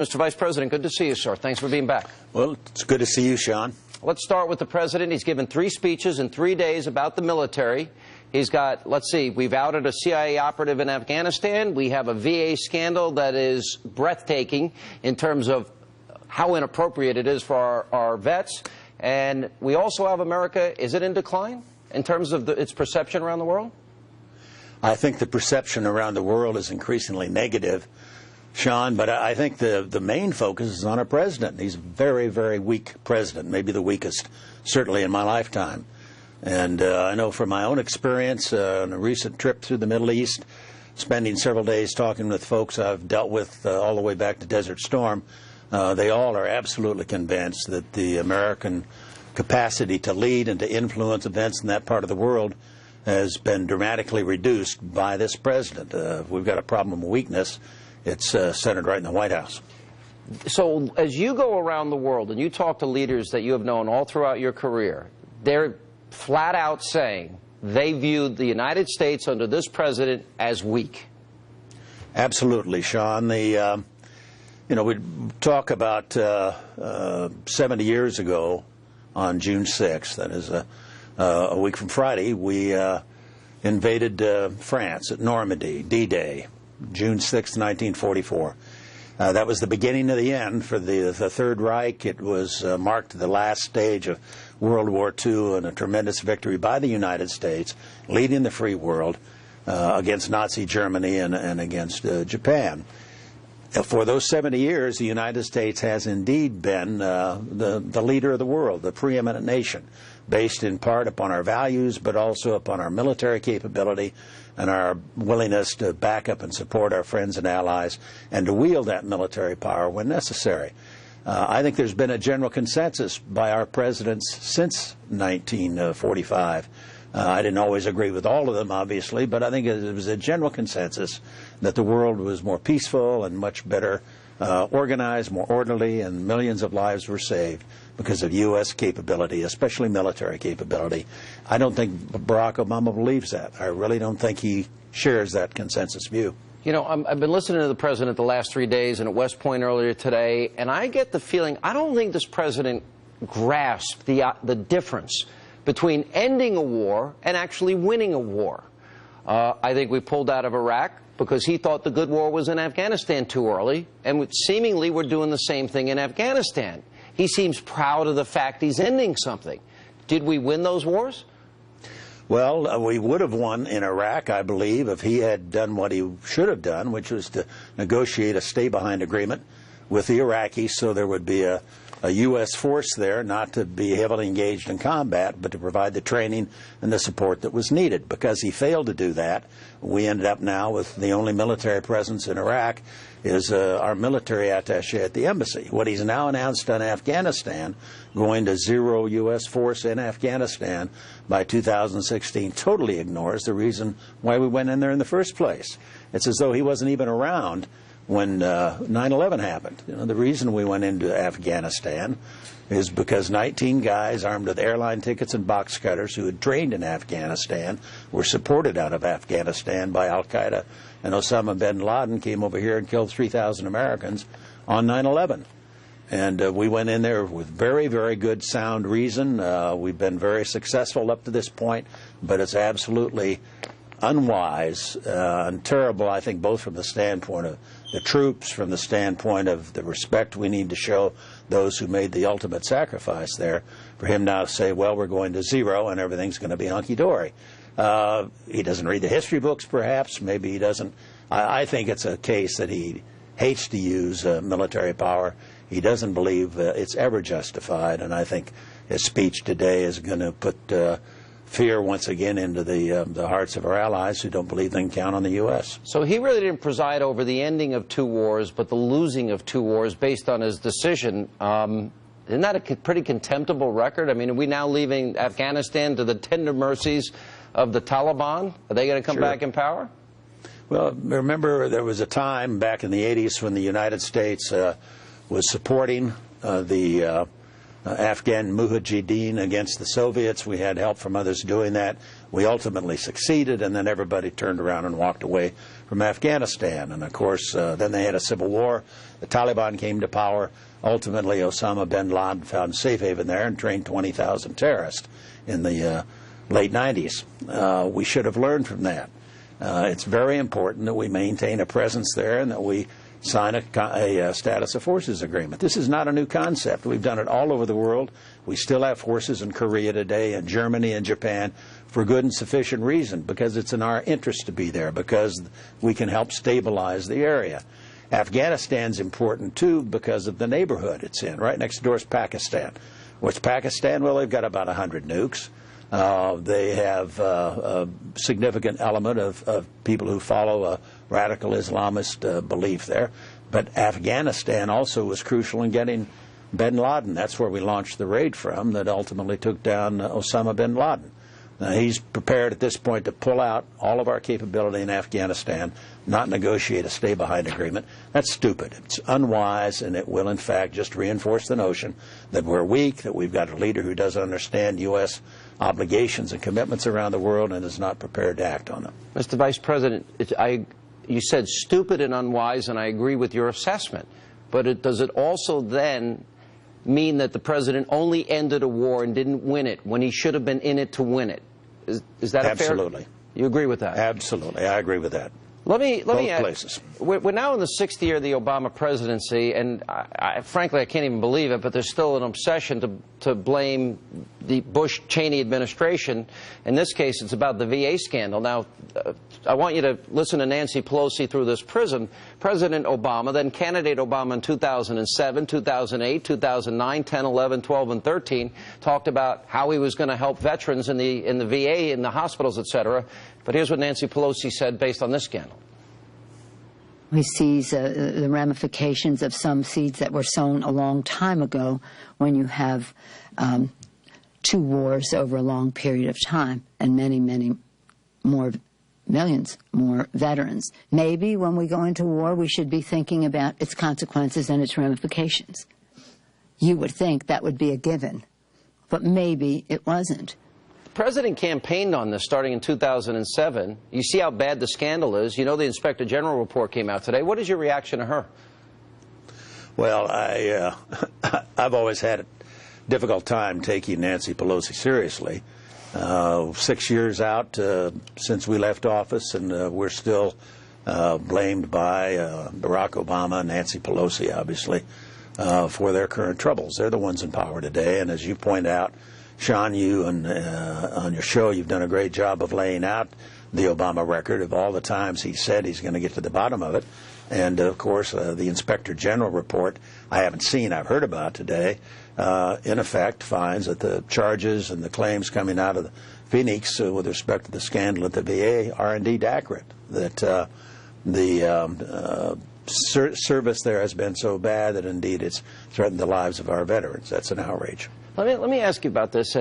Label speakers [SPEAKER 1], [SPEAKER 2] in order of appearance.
[SPEAKER 1] Mr. Vice President, good to see you, sir. Thanks for being back.
[SPEAKER 2] Well, it's good to see you, Sean.
[SPEAKER 1] Let's start with the president. He's given 3 speeches in 3 days about the military. He's got, let's see, we've outed a CIA operative in Afghanistan. We have a VA scandal that is breathtaking in terms of how inappropriate it is for our vets. And we also have America, is it in decline in terms of its perception around the world?
[SPEAKER 2] I think the perception around the world is increasingly negative, Sean, but I think the main focus is on our president. He's a very, very weak president, maybe the weakest, certainly in my lifetime. And I know from my own experience on a recent trip through the Middle East, spending several days talking with folks I've dealt with all the way back to Desert Storm, they all are absolutely convinced that the American capacity to lead and to influence events in that part of the world has been dramatically reduced by this president. We've got a problem of weakness. It's centered right in the White House.
[SPEAKER 1] So as you go around the world and you talk to leaders that you have known all throughout your career, they're flat out saying they viewed the United States under this president as weak. Absolutely,
[SPEAKER 2] Sean. You know, we talk about 70 years ago on June 6th, that is a week from Friday, we invaded France at Normandy, D-Day. June 6, 1944. That was the beginning of the end for the Third Reich. It was marked the last stage of World War II and a tremendous victory by the United States, leading the free world against Nazi Germany and against Japan. For those 70 years, the United States has indeed been the leader of the world, the preeminent nation, based in part upon our values, but also upon our military capability and our willingness to back up and support our friends and allies and to wield that military power when necessary. I think there's been a general consensus by our presidents since 1945. I didn't always agree with all of them, obviously, but I think it was a general consensus that the world was more peaceful and much better organized, more orderly, and millions of lives were saved because of U.S. capability, especially military capability. I don't think Barack Obama believes that. I really don't think he shares that consensus view.
[SPEAKER 1] You know, I've been listening to the president the last 3 days and at West Point earlier today, and I get the feeling, I don't think this president grasped the difference between ending a war and actually winning a war. I think we pulled out of Iraq because he thought the good war was in Afghanistan too early, and seemingly we're doing the same thing in Afghanistan. He seems proud of the fact he's ending something. Did we win those wars?
[SPEAKER 2] Well, we would have won in Iraq, I believe, if he had done what he should have done, which was to negotiate a stay-behind agreement with the Iraqis so there would be a U.S. force there, not to be heavily engaged in combat, but to provide the training and the support that was needed. Because he failed to do that, we ended up now with the only military presence in Iraq is our military attaché at the embassy. What he's now announced on Afghanistan, going to 0 U.S. force in Afghanistan by 2016, totally ignores the reason why we went in there in the first place. It's as though he wasn't even around when 9/11 happened. You know, the reason we went into Afghanistan is because 19 guys armed with airline tickets and box cutters who had trained in Afghanistan were supported out of Afghanistan by Al-Qaeda, and Osama bin Laden came over here and killed 3,000 Americans on 9/11. And we went in there with very, very good sound reason. We've been very successful up to this point, but it's absolutely unwise and terrible, I think, both from the standpoint of the troops, from the standpoint of the respect we need to show those who made the ultimate sacrifice there, for him now to say, well, we're going to 0 and everything's going to be hunky-dory. He doesn't read the history books, perhaps. Maybe he doesn't. I think it's a case that he hates to use military power. He doesn't believe it's ever justified, and I think his speech today is going to put fear once again into the hearts of our allies who don't believe they can count on the U.S.
[SPEAKER 1] So he really didn't preside over the ending of 2 wars, but the losing of 2 wars based on his decision. Isn't that a pretty contemptible record? I mean, are we now leaving Afghanistan to the tender mercies of the Taliban? Are they going to come back in power?
[SPEAKER 2] Well, remember there was a time back in the 80s when the United States was supporting the Afghan mujahideen against the Soviets. We had help from others doing that. We ultimately succeeded, and then everybody turned around and walked away from Afghanistan. And, of course, then they had a civil war. The Taliban came to power. Ultimately, Osama bin Laden found safe haven there and trained 20,000 terrorists in the late 90s. We should have learned from that. It's very important that we maintain a presence there and that we sign a status of forces agreement. This is not a new concept. We've done it all over the world. We still have forces in Korea today, and Germany and Japan, for good and sufficient reason, because it's in our interest to be there, because we can help stabilize the area. Afghanistan's important, too, because of the neighborhood it's in. Right next door is Pakistan. What's Pakistan? Well, they've got about 100 nukes. They have a significant element of people who follow a radical Islamist belief there. But Afghanistan also was crucial in getting bin Laden. That's where we launched the raid from that ultimately took down Osama bin Laden. Now, he's prepared at this point to pull out all of our capability in Afghanistan, not negotiate a stay-behind agreement. That's stupid. It's unwise, and it will, in fact, just reinforce the notion that we're weak, that we've got a leader who doesn't understand U.S. obligations and commitments around the world and is not prepared to act on them.
[SPEAKER 1] Mr. Vice President, you said stupid and unwise, and I agree with your assessment. But does it also then mean that the president only ended a war and didn't win it when he should have been in it to win it? Is that
[SPEAKER 2] Absolutely.
[SPEAKER 1] a fair? You agree with that?
[SPEAKER 2] Absolutely. I agree with that.
[SPEAKER 1] Let me add,
[SPEAKER 2] places.
[SPEAKER 1] We're now in the 6th year of the Obama presidency, and frankly, I can't even believe it, but there's still an obsession to blame the Bush-Cheney administration. In this case, it's about the VA scandal. Now, I want you to listen to Nancy Pelosi through this prism. President Obama, then candidate Obama in 2007, 2008, 2009, 10, 11, 12, and 13, talked about how he was going to help veterans in the VA, in the hospitals, etc. But here's what Nancy Pelosi said based on this scandal.
[SPEAKER 3] We see the ramifications of some seeds that were sown a long time ago when you have 2 wars over a long period of time and many, many more millions more veterans. Maybe when we go into war, we should be thinking about its consequences and its ramifications. You would think that would be a given, but maybe it wasn't.
[SPEAKER 1] The president campaigned on this starting in 2007. You see how bad the scandal is. You know the Inspector General report came out today. What is your reaction to her?
[SPEAKER 2] Well, I've always had a difficult time taking Nancy Pelosi seriously. 6 years out since we left office, and we're still blamed by Barack Obama and Nancy Pelosi, obviously, for their current troubles. They're the ones in power today, and as you point out, Sean, you and on your show, you've done a great job of laying out the Obama record of all the times he said he's going to get to the bottom of it. And, of course, the Inspector General report I haven't seen, I've heard about today, in effect finds that the charges and the claims coming out of Phoenix with respect to the scandal at the VA are indeed accurate, that the service there has been so bad that indeed it's threatened the lives of our veterans. That's an outrage.
[SPEAKER 1] Let me ask you about this.